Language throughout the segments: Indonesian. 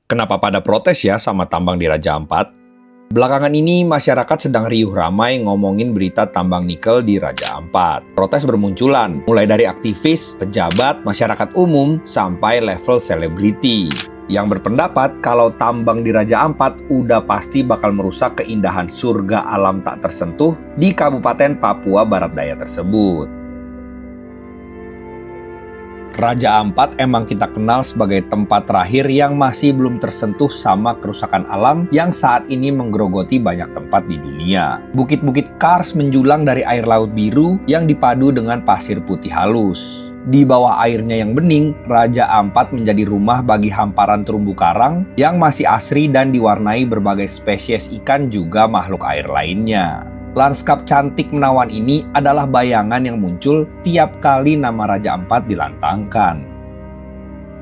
Kenapa pada protes ya sama tambang di Raja Ampat? Belakangan ini masyarakat sedang riuh ramai ngomongin berita tambang nikel di Raja Ampat. Protes bermunculan, mulai dari aktivis, pejabat, masyarakat umum, sampai level selebriti. Yang berpendapat kalau tambang di Raja Ampat udah pasti bakal merusak keindahan surga alam tak tersentuh di Kabupaten Papua Barat Daya tersebut. Raja Ampat emang kita kenal sebagai tempat terakhir yang masih belum tersentuh sama kerusakan alam yang saat ini menggerogoti banyak tempat di dunia. Bukit-bukit kars menjulang dari air laut biru yang dipadu dengan pasir putih halus. Di bawah airnya yang bening, Raja Ampat menjadi rumah bagi hamparan terumbu karang yang masih asri dan diwarnai berbagai spesies ikan juga makhluk air lainnya. Lanskap cantik menawan ini adalah bayangan yang muncul tiap kali nama Raja Ampat dilantangkan.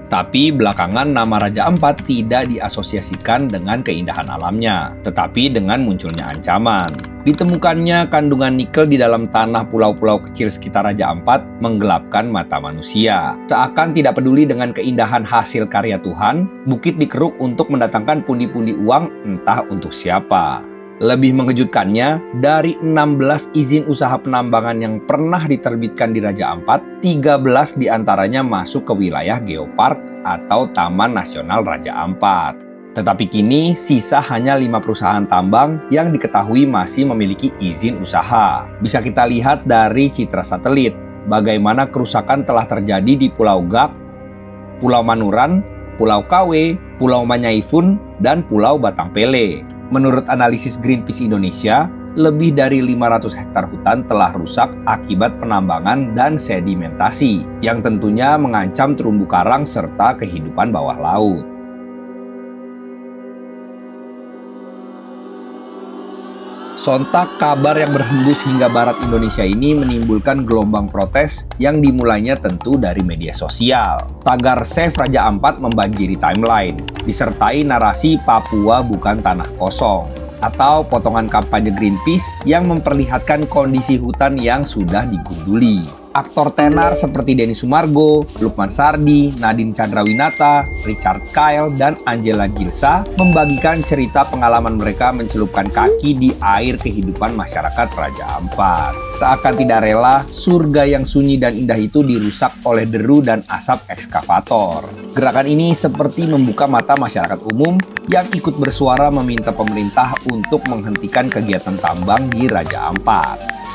Tapi belakangan nama Raja Ampat tidak diasosiasikan dengan keindahan alamnya, tetapi dengan munculnya ancaman. Ditemukannya kandungan nikel di dalam tanah pulau-pulau kecil sekitar Raja Ampat menggelapkan mata manusia. Seakan tidak peduli dengan keindahan hasil karya Tuhan, bukit dikeruk untuk mendatangkan pundi-pundi uang entah untuk siapa. Lebih mengejutkannya, dari 16 izin usaha penambangan yang pernah diterbitkan di Raja Ampat, 13 diantaranya masuk ke wilayah Geopark atau Taman Nasional Raja Ampat. Tetapi kini sisa hanya 5 perusahaan tambang yang diketahui masih memiliki izin usaha. Bisa kita lihat dari citra satelit, bagaimana kerusakan telah terjadi di Pulau Gak, Pulau Manuran, Pulau Kawe, Pulau Manyaifun, dan Pulau Batangpele. Menurut analisis Greenpeace Indonesia, lebih dari 500 hektar hutan telah rusak akibat penambangan dan sedimentasi, yang tentunya mengancam terumbu karang serta kehidupan bawah laut. Sontak kabar yang berhembus hingga barat Indonesia ini menimbulkan gelombang protes yang dimulainya tentu dari media sosial. Tagar Save Raja Ampat membanjiri timeline, disertai narasi Papua bukan tanah kosong, atau potongan kampanye Greenpeace yang memperlihatkan kondisi hutan yang sudah digunduli. Aktor tenar seperti Denny Sumargo, Lukman Sardi, Nadine Chandrawinata, Richard Kyle, dan Angela Gilsa membagikan cerita pengalaman mereka mencelupkan kaki di air kehidupan masyarakat Raja Ampat. Seakan tidak rela, surga yang sunyi dan indah itu dirusak oleh deru dan asap ekskavator. Gerakan ini seperti membuka mata masyarakat umum yang ikut bersuara meminta pemerintah untuk menghentikan kegiatan tambang di Raja Ampat.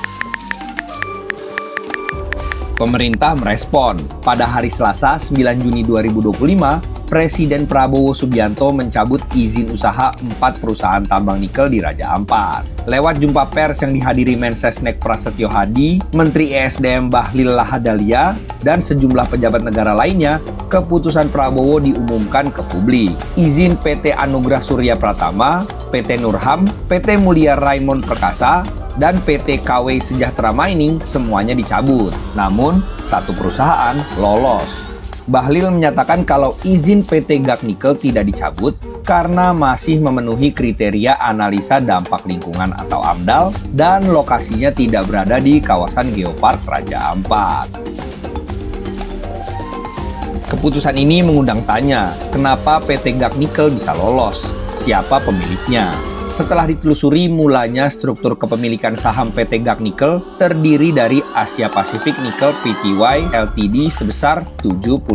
Pemerintah merespon. Pada hari Selasa, 9 Juni 2025, Presiden Prabowo Subianto mencabut izin usaha 4 perusahaan tambang nikel di Raja Ampat. Lewat jumpa pers yang dihadiri Mensesnek Prasetyo Hadi, Menteri ESDM Bahlil Lahadalia, dan sejumlah pejabat negara lainnya, keputusan Prabowo diumumkan ke publik. Izin PT Anugrah Surya Pratama, PT Nurham, PT Mulia Raimond Perkasa, dan PT KW Sejahtera Mining semuanya dicabut. Namun, satu perusahaan lolos. Bahlil menyatakan kalau izin PT Gak Nikel tidak dicabut karena masih memenuhi kriteria analisa dampak lingkungan atau AMDAL dan lokasinya tidak berada di kawasan Geopark Raja Ampat. Keputusan ini mengundang tanya, kenapa PT Gak Nikel bisa lolos? Siapa pemiliknya? Setelah ditelusuri, mulanya struktur kepemilikan saham PT Gak Nikel terdiri dari Asia Pacific Nickel Pty Ltd sebesar 75%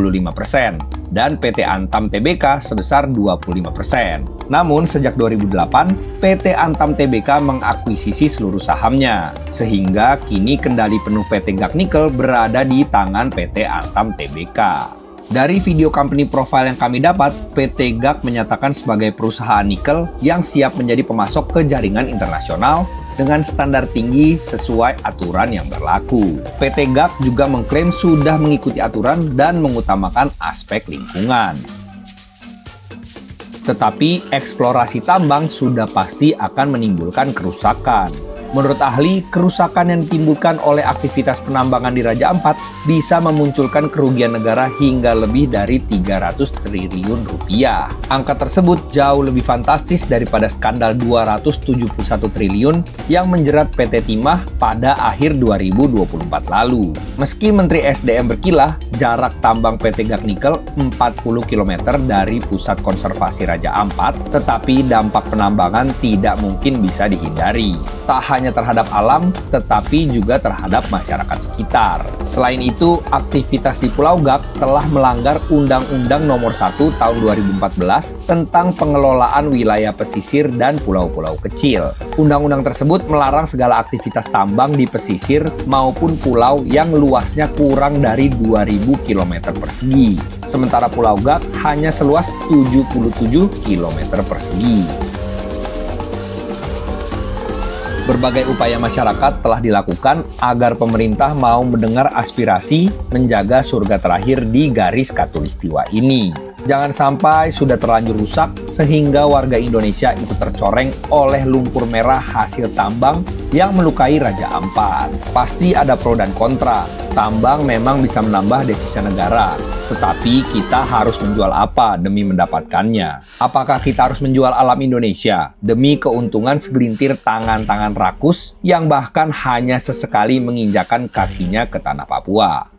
dan PT Antam Tbk sebesar 25%. Namun sejak 2008, PT Antam Tbk mengakuisisi seluruh sahamnya, sehingga kini kendali penuh PT Gak Nikel berada di tangan PT Antam Tbk. Dari video company profile yang kami dapat, PT Gak menyatakan sebagai perusahaan nikel yang siap menjadi pemasok ke jaringan internasional dengan standar tinggi sesuai aturan yang berlaku. PT Gak juga mengklaim sudah mengikuti aturan dan mengutamakan aspek lingkungan. Tetapi eksplorasi tambang sudah pasti akan menimbulkan kerusakan. Menurut ahli, kerusakan yang ditimbulkan oleh aktivitas penambangan di Raja Ampat bisa memunculkan kerugian negara hingga lebih dari 300 triliun rupiah. Angka tersebut jauh lebih fantastis daripada skandal 271 triliun yang menjerat PT Timah pada akhir 2024 lalu. Meski Menteri SDM berkilah, jarak tambang PT Gag Nikel 40 km dari pusat konservasi Raja Ampat, tetapi dampak penambangan tidak mungkin bisa dihindari. Tak hanya terhadap alam, tetapi juga terhadap masyarakat sekitar. Selain itu, aktivitas di Pulau Gag telah melanggar Undang-Undang Nomor 1 Tahun 2014 tentang pengelolaan wilayah pesisir dan pulau-pulau kecil. Undang-undang tersebut melarang segala aktivitas tambang di pesisir maupun pulau yang luasnya kurang dari 2.000 km persegi. Sementara Pulau Gag hanya seluas 77 km persegi. Berbagai upaya masyarakat telah dilakukan agar pemerintah mau mendengar aspirasi menjaga surga terakhir di garis khatulistiwa ini. Jangan sampai sudah terlanjur rusak sehingga warga Indonesia ikut tercoreng oleh lumpur merah hasil tambang yang melukai Raja Ampat. Pasti ada pro dan kontra. Tambang memang bisa menambah devisa negara, tetapi kita harus menjual apa demi mendapatkannya? Apakah kita harus menjual alam Indonesia demi keuntungan segelintir tangan-tangan rakus yang bahkan hanya sesekali menginjakan kakinya ke tanah Papua?